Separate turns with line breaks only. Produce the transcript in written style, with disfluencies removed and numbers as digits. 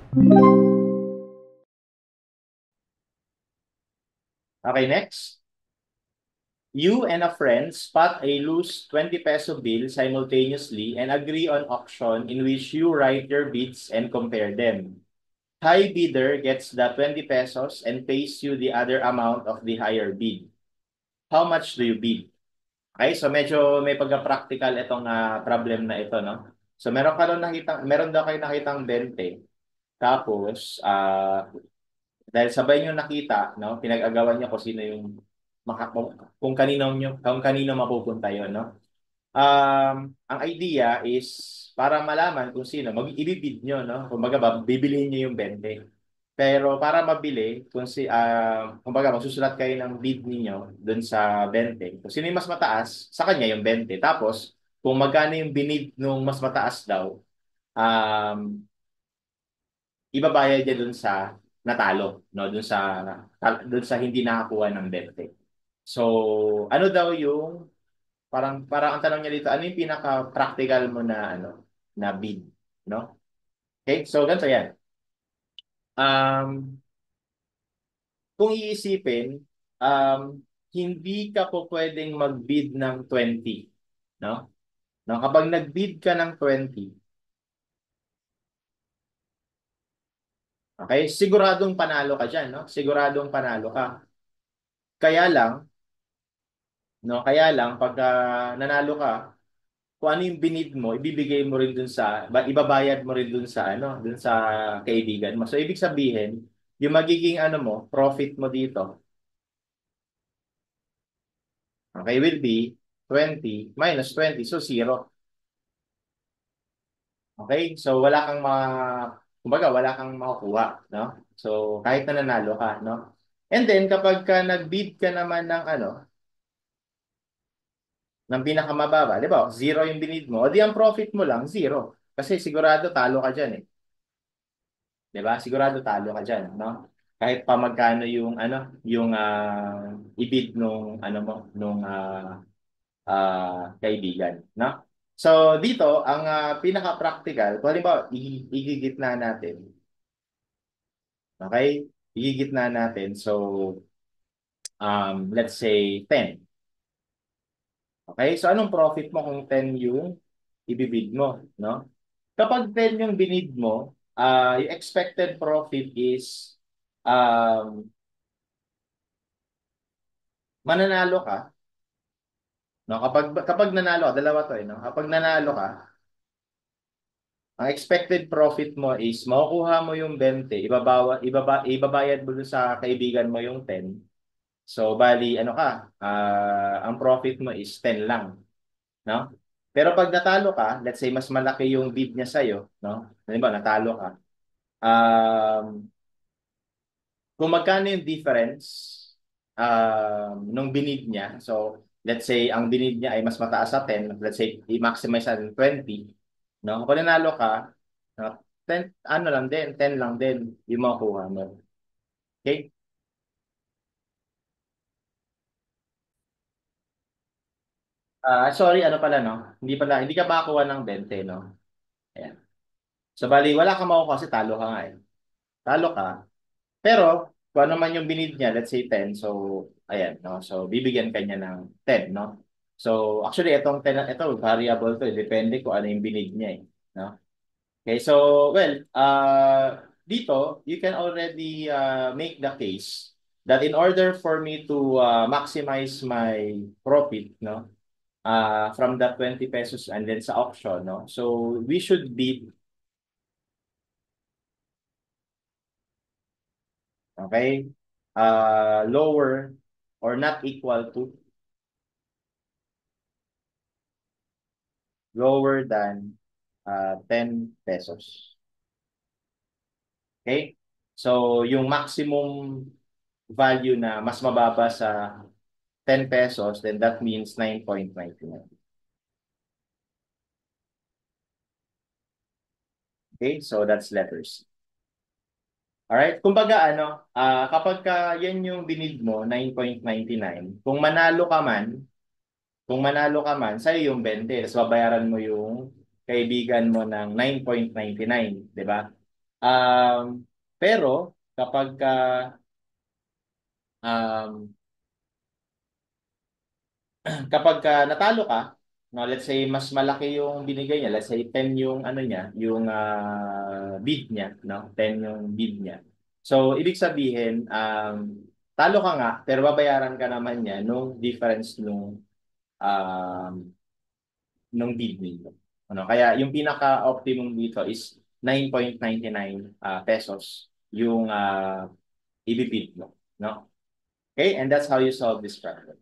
Okay, next. You and a friend spot a loose 20 peso bill simultaneously and agree on auction in which you write your bids and compare them. High bidder gets the 20 pesos and pays you the other amount of the higher bid. How much do you bid? Okay, so medyo may pagka-practical itong problem na ito, no? So meron daw kayo nakitang 20. Tapos, dahil sabay nyo nakita, no, pinag-agawan nyo kung sino yung kung kanino mapupunta yon, no? Ang idea is para malaman kung sino, ibibid nyo, no? Kumbaga bibilihin nyo yung 20. Pero para mabili, kumbaga magsusulat kayo ng bid niyo doon sa 20. Kung sino yung mas mataas, sa kanya yung 20. Tapos, kung magkano yung binid nung mas mataas daw, um, ibabayad niya dun sa natalo, no? Dun sa hindi nakakuha ng 20. So, ano daw yung parang ang tanong niya dito, ano yung pinaka-practical mo na na bid, no? Okay? So, ganito 'yan. Um, kung iisipin, hindi ka po pwedeng mag-bid ng 20, no? No, kapag nag-bid ka ng 20, okay? Siguradong panalo ka diyan, no? Siguradong panalo ka. Kaya lang, no, kaya lang pagka nanalo ka, kung ano yung binid mo, ibibigay mo rin ibabayad mo rin dun sa dun sa kaibigan mo. So ibig sabihin, yung magiging mo, profit mo dito, okay, will be 20 minus 20, so zero. Okay? So kumbaga wala kang makukuha, no? So kahit na nanalo ka, no? And then kapag ka nag-bid ka naman ng pinakamababa, di ba? Zero yung binid mo, o di ang profit mo lang zero. Kasi sigurado talo ka diyan eh. 'Di ba? Sigurado talo ka diyan, no? Kahit pa magkano yung ibid nung kaibigan, no? So dito ang pinaka-practical, kung halimbawa igigitna natin, okay? Igigitna natin. So let's say 10. Okay? So anong profit mo kung 10 yung ibibid mo, no? Kapag 10 yung binid mo, yung expected profit is mananalo ka, no? Kapag nanalo ka, dalawa to, no? Kapag nanalo ka, ang expected profit mo is makukuha mo yung 20, ibabayad mo dun sa kaibigan mo yung 10. So bali ang profit mo is 10 lang, no? Pero pag natalo ka, let's say mas malaki yung bid niya sa'yo, no? Halimbawa, natalo ka. Um, kung magkano yung difference nung binid niya, so let's say ang binid niya ay mas mataas sa 10, let's say i-maximize natin 20, no? Kung nanalo ka, no, 10, ano lang din, 10 lang din yung makukuha mo. Okay? Sorry, ano pala, no? Hindi ka makakuha ng 20, no? Ayan. So, bali, wala kang makukuha kasi talo ka nga eh. Talo ka. Pero, kung ano man yung binid niya, let's say 10, so, ayan, no? So, bibigyan ka niya ng 10, no? So, actually, itong 10, ito, variable to, eh. Depende kung ano yung binid niya, eh. No? Okay, so, well, dito, you can already make the case that in order for me to maximize my profit, no? From that 20 pesos and then sa auction, no? So, we should bid, okay, lower or not equal to lower than 10 pesos. Okay? So, yung maximum value na mas mababa sa 10 pesos, then that means 9.99. Okay? So, that's letters. Alright? Kumbaga, kapag yan yung binid mo, 9.99, kung manalo ka man, sa'yo yung 20, tapos babayaran mo yung kaibigan mo ng 9.99, di ba? Pero kapag um, kapag natalo ka, no, let's say mas malaki yung binigay niya, let's say 10 yung ano niya, yung bid niya, no? 10 yung bid niya. So, ibig sabihin, talo ka nga, pero babayaran ka naman niya nung difference um, nung bid ninyo. Ano, kaya yung pinaka-optimum dito is 9.99 pesos yung ibibid mo, no? Okay, and that's how you solve this problem.